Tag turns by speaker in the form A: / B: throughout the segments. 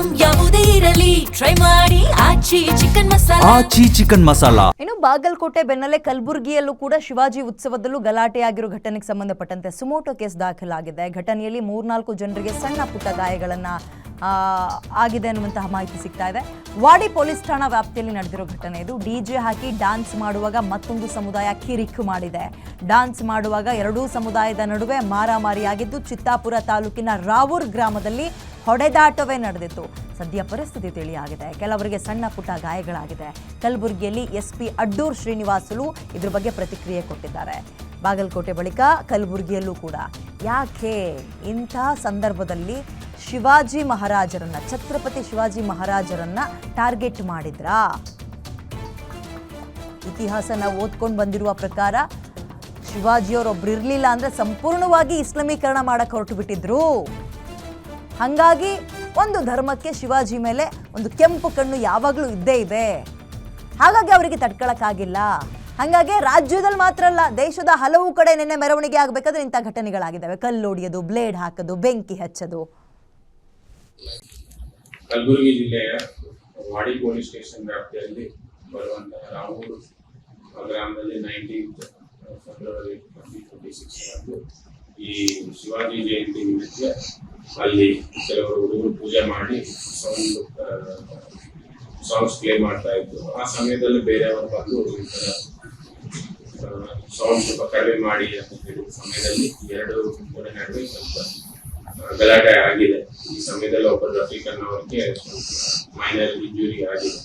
A: Item ಯಾವುದೇ ಇರಲಿ try ಮಾಡಿ ಆಚಿ ಚಿಕನ್ ಮಸಾಲಾ.
B: ಇನ್ನು ಬಾಗಲಕೋಟೆ ಬೆನ್ನಲ್ಲೇ ಕಲಬುರಗಿಯಲ್ಲೂ ಕೂಡ ಶಿವಾಜಿ ಉತ್ಸವದಲ್ಲೂ ಗಲಾಟೆಯಾಗಿರೋ ಘಟನೆಗೆ ಸಂಬಂಧಪಟ್ಟಂತೆ ಸುಮೋಟೋ ಕೇಸ್ ದಾಖಲಾಗಿದೆ. ಘಟನೆಯಲ್ಲಿ 3-4 ಜನರಿಗೆ ಸಣ್ಣ ಪುಟ್ಟ ಗಾಯಗಳನ್ನ ಆಗಿದೆ ಅನ್ನುವಂತಹ ಮಾಹಿತಿ ಸಿಗ್ತಾ ಇದೆ. ವಾಡಿ ಪೊಲೀಸ್ ಠಾಣಾ ವ್ಯಾಪ್ತಿಯಲ್ಲಿ ನಡೆದಿರೋ ಘಟನೆ ಇದು. ಡಿಜೆ ಹಾಕಿ ಡ್ಯಾನ್ಸ್ ಮಾಡುವಾಗ ಮತ್ತೊಂದು ಸಮುದಾಯ ಕಿರಿಕು ಮಾಡಿದೆ. ಡ್ಯಾನ್ಸ್ ಮಾಡುವಾಗ ಎರಡೂ ಸಮುದಾಯದ ನಡುವೆ ಮಾರಾಮಾರಿಯಾಗಿದ್ದು ಚಿತ್ತಾಪುರ ತಾಲೂಕಿನ ರಾವೂರ್ ಗ್ರಾಮದಲ್ಲಿ ಹೊಡೆದಾಟವೇ ನಡೆದಿತ್ತು. ಸದ್ಯ ಪರಿಸ್ಥಿತಿ ತಿಳಿಯಾಗಿದೆ. ಕೆಲವರಿಗೆ ಸಣ್ಣ ಪುಟ್ಟ ಗಾಯಗಳಾಗಿದೆ. ಕಲಬುರಗಿಯಲ್ಲಿ ಎಸ್ಪಿ ಅಡ್ಡೂರ್ ಶ್ರೀನಿವಾಸುಲು ಇದ್ರ ಬಗ್ಗೆ ಪ್ರತಿಕ್ರಿಯೆ ಕೊಟ್ಟಿದ್ದಾರೆ. ಬಾಗಲಕೋಟೆ ಬಳಿಕ ಕಲಬುರಗಿಯಲ್ಲೂ ಕೂಡ ಯಾಕೆ ಇಂಥ ಸಂದರ್ಭದಲ್ಲಿ ಶಿವಾಜಿ ಮಹಾರಾಜರನ್ನ, ಛತ್ರಪತಿ ಶಿವಾಜಿ ಮಹಾರಾಜರನ್ನ ಟಾರ್ಗೆಟ್ ಮಾಡಿದ್ರಾ? ಇತಿಹಾಸ ನಾವು ಓದ್ಕೊಂಡು ಬಂದಿರುವ ಪ್ರಕಾರ ಶಿವಾಜಿಯವರೊಬ್ರು ಇರಲಿಲ್ಲ ಅಂದ್ರೆ ಸಂಪೂರ್ಣವಾಗಿ ಇಸ್ಲಾಮೀಕರಣ ಮಾಡಕ್ಕೆ ಹೊರಟು ಬಿಟ್ಟಿದ್ರು. ಹಾಗಾಗಿ ಒಂದು ಧರ್ಮಕ್ಕೆ ಶಿವಾಜಿ ಮೇಲೆ ಒಂದು ಕೆಂಪು ಕಣ್ಣು ಯಾವಾಗಲೂ ಇದ್ದೇ ಇದೆ. ಹಾಗಾಗಿ ಅವರಿಗೆ ತಡ್ಕೊಳಕ್ಕಾಗಿಲ್ಲ. ಹಾಗಾಗಿ ರಾಜ್ಯದಲ್ಲಿ ಮಾತ್ರ ಅಲ್ಲ, ದೇಶದ ಹಲವು ಕಡೆ ನಿನ್ನೆ ಮೆರವಣಿಗೆ ಆಗಬೇಕಾದ್ರೆ ಇಂಥ ಘಟನೆಗಳಾಗಿದ್ದಾವೆ. ಕಲ್ಲೊಡಿಯೋದು, ಬ್ಲೇಡ್ ಹಾಕೋದು, ಬೆಂಕಿ ಹಚ್ಚೋದು.
C: ಕಲಬುರಗಿ ಜಿಲ್ಲೆಯ ವಾಡಿ ಪೊಲೀಸ್ ಸ್ಟೇಷನ್ ವ್ಯಾಪ್ತಿಯಲ್ಲಿ ಬರುವಂತಹ ರಾವೂರು ಗ್ರಾಮದಲ್ಲಿ 19 ಫೆಬ್ರವರಿ 2026 ಈ ಶಿವಾಜಿ ಜಯಂತಿ ನಿಮಿತ್ತ ಅಲ್ಲಿ ಕೆಲವರು ಹುಡುಗರು ಪೂಜೆ ಮಾಡಿ ಸಾಂಗ್ಸ್ ಪ್ಲೇ ಮಾಡ್ತಾ ಇದ್ರು. ಆ ಸಮಯದಲ್ಲಿ ಬೇರೆಯವರು ಬಂದು ಸೌಂಡ್ ಸ್ವಲ್ಪ ಕಡಿಮೆ ಮಾಡಿ ಅಂತ ಹೇಳಿದ ಸಮಯದಲ್ಲಿ ಎರಡು ಗುಂಪಿನ ನಡುವೆ ಸ್ವಲ್ಪ ಗಲಾಟೆ ಆಗಿದೆ. ಈ ಸಮಯದಲ್ಲಿ ಒಬ್ಬರು ರಫೀಕನ್ ಅವರಿಗೆ ಮೈನರ್ ಇಂಜುರಿ ಆಗಿದೆ.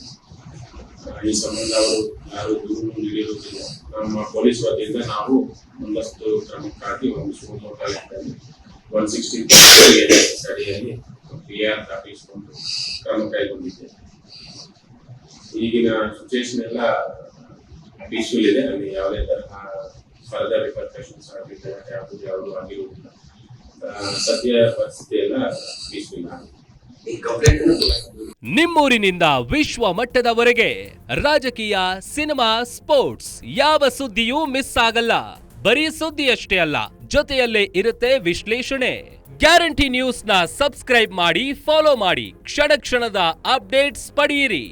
C: ಈ ಸಂಬಂಧ ಅವರು ಯಾರು ದೂರು ನೀಡಿರುವುದಿಲ್ಲ. ನಮ್ಮ ಪೊಲೀಸ್ ವತಿಯಿಂದ ನಾವು ಒಂದಷ್ಟು ಕ್ರಮಕ್ಕಾಗಿ ಒಂದು ಶಿವಮೊಗ್ಗ ಲೆಕ್ಕದಲ್ಲಿ 160 ಅಡಿಯಲ್ಲಿ PR ದಾಖಲಿಸಿಕೊಂಡು ಕ್ರಮ ಕೈಗೊಂಡಿದ್ದೇವೆ. ಈಗಿನ ಸಿಚುವೇಶನ್ ಎಲ್ಲ ಪೀಸ್ಫುಲ್ ಇದೆ. ಅಲ್ಲಿ ಯಾವುದೇ ತರಹ ಫರ್ದರ್ ರಿಪರ್ಕಷನ್ಸ್ ಯಾವುದು ಆಗಿರುವುದಿಲ್ಲ. ಸದ್ಯ ಪರಿಸ್ಥಿತಿ ಎಲ್ಲ ಪೀಸ್ಫುಲ್ ಆಗಿದೆ.
D: ನಿಮ್ಮೂರಿನಿಂದ ವಿಶ್ವ ಮಟ್ಟದವರೆಗೆ ರಾಜಕೀಯ, ಸಿನಿಮಾ, ಸ್ಪೋರ್ಟ್ಸ್ ಯಾವ ಸುದ್ದಿಯೂ ಮಿಸ್ ಆಗಲ್ಲ. ಬರೀ ಸುದ್ದಿಯಷ್ಟೇ ಅಲ್ಲ, ಜೊತೆಯಲ್ಲೇ ಇರುತ್ತೆ ವಿಶ್ಲೇಷಣೆ. ಗ್ಯಾರಂಟಿ ನ್ಯೂಸ್ ನ ಸಬ್ಸ್ಕ್ರೈಬ್ ಮಾಡಿ, ಫಾಲೋ ಮಾಡಿ, ಕ್ಷಣ ಕ್ಷಣದ ಅಪ್ಡೇಟ್ಸ್ ಪಡೆಯಿರಿ.